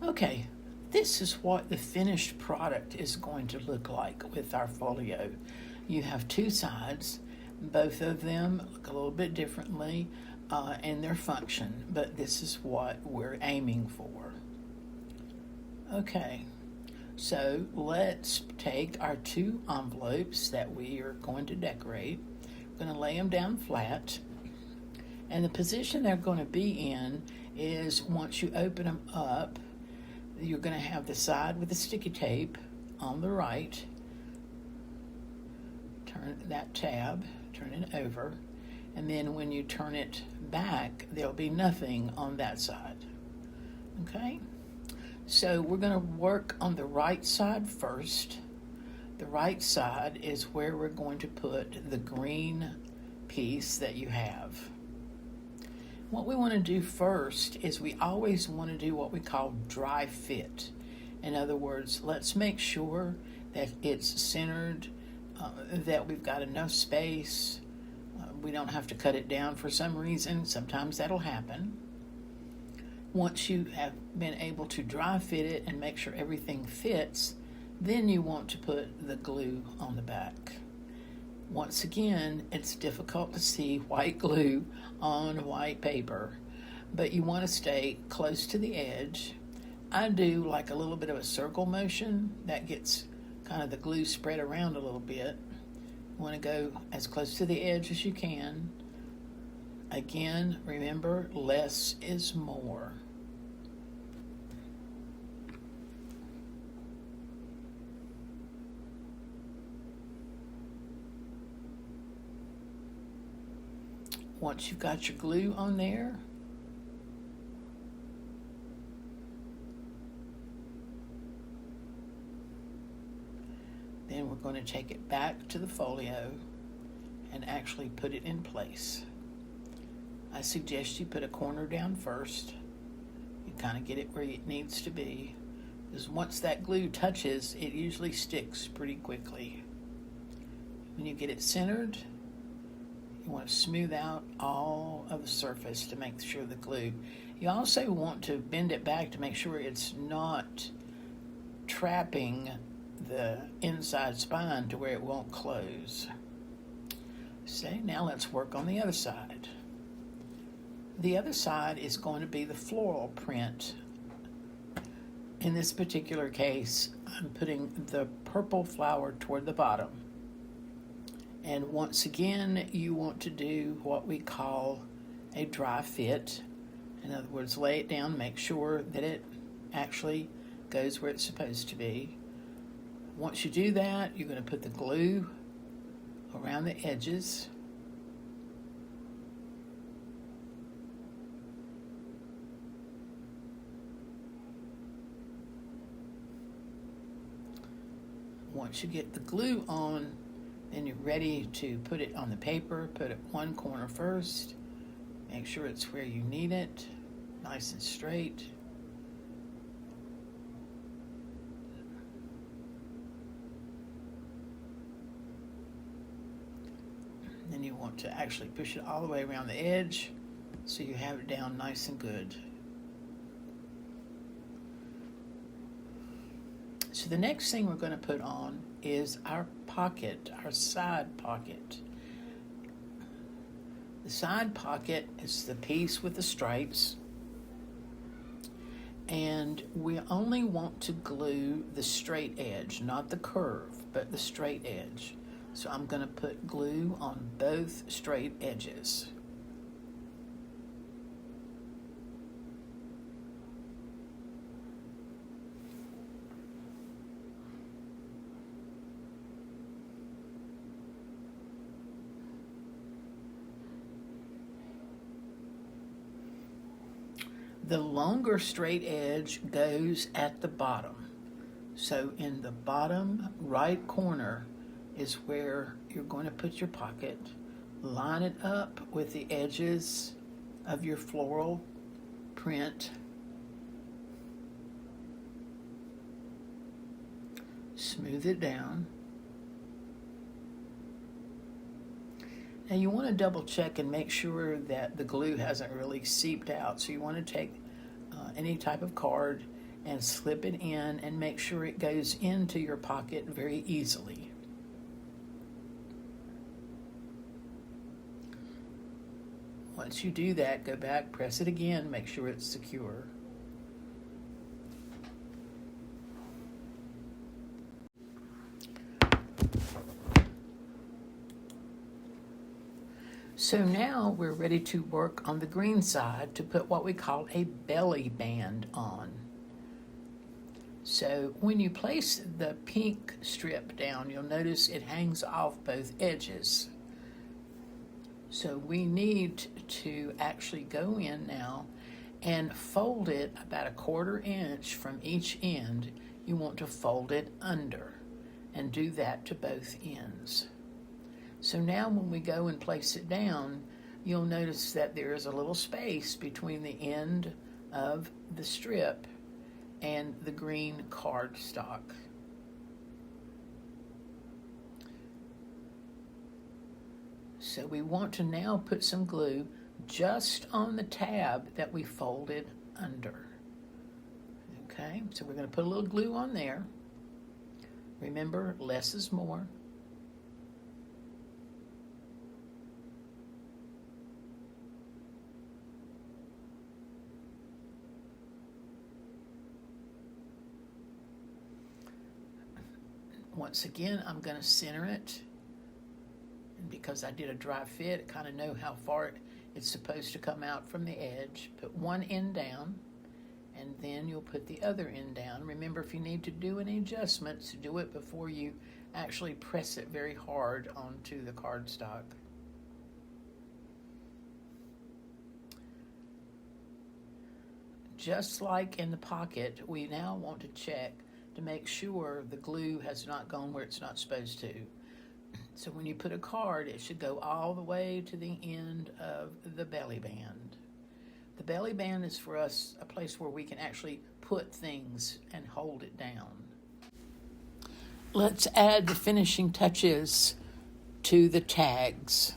Okay, this is what the finished product is going to look like with our folio. You have two sides. Both of them look a little bit differently in their function, but this is what we're aiming for. Okay, so let's take our two envelopes that we are going to decorate. We're going to lay them down flat, and the position they're going to be in is once you open them up, you're going to have the side with the sticky tape on the right. Turn that tab, turn it over, and then when you turn it back, there'll be nothing on that side. Okay? So we're going to work on the right side first. The right side is where we're going to put the green piece that you have. What we want to do first is we always want to do what we call dry fit. In other words, let's make sure that it's centered, that we've got enough space. We don't have to cut it down for some reason. Sometimes that'll happen. Once you have been able to dry fit it and make sure everything fits, then you want to put the glue on the back. Once again, it's difficult to see white glue on white paper, but you want to stay close to the edge. I do like a little bit of a circle motion that gets kind of the glue spread around a little bit. You want to go as close to the edge as you can. Again, remember, less is more. Once you've got your glue on there, then we're going to take it back to the folio and actually put it in place. I suggest you put a corner down first. You kind of get it where it needs to be, because once that glue touches, it usually sticks pretty quickly. When you get it centered, you want to smooth out all of the surface to make sure the glue. You also want to bend it back to make sure it's not trapping the inside spine to where it won't close. So now let's work on the other side. The other side is going to be the floral print. In this particular case, I'm putting the purple flower toward the bottom. And once again, you want to do what we call a dry fit. In other words, lay it down, make sure that it actually goes where it's supposed to be. Once you do that, you're going to put the glue around the edges. Once you get the glue on, then you're ready to put it on the paper. Put it one corner first. Make sure it's where you need it, nice and straight. Then you want to actually push it all the way around the edge so you have it down nice and good. So the next thing we're going to put on is our pocket, our side pocket. The side pocket is the piece with the stripes, and we only want to glue the straight edge, not the curve, but the straight edge. So I'm going to put glue on both straight edges. The longer straight edge goes at the bottom. So in the bottom right corner is where you're going to put your pocket. Line it up with the edges of your floral print. Smooth it down. Now you want to double check and make sure that the glue hasn't really seeped out. So you want to take any type of card and slip it in and make sure it goes into your pocket very easily. Once you do that, go back, press it again, make sure it's secure. So now we're ready to work on the green side to put what we call a belly band on. So when you place the pink strip down, you'll notice it hangs off both edges. So we need to actually go in now and fold it about 1/4 inch from each end. You want to fold it under and do that to both ends. So now when we go and place it down, you'll notice that there is a little space between the end of the strip and the green cardstock. So we want to now put some glue just on the tab that we folded under. Okay, so we're going to put a little glue on there. Remember, less is more. Once again, I'm going to center it. And because I did a dry fit, I kind of know how far it's supposed to come out from the edge. Put one end down, and then you'll put the other end down. Remember, if you need to do any adjustments, do it before you actually press it very hard onto the cardstock. Just like in the pocket, we now want to check to make sure the glue has not gone where it's not supposed to. So when you put a card, it should go all the way to the end of the belly band. The belly band is for us a place where we can actually put things and hold it down. Let's add the finishing touches to the tags.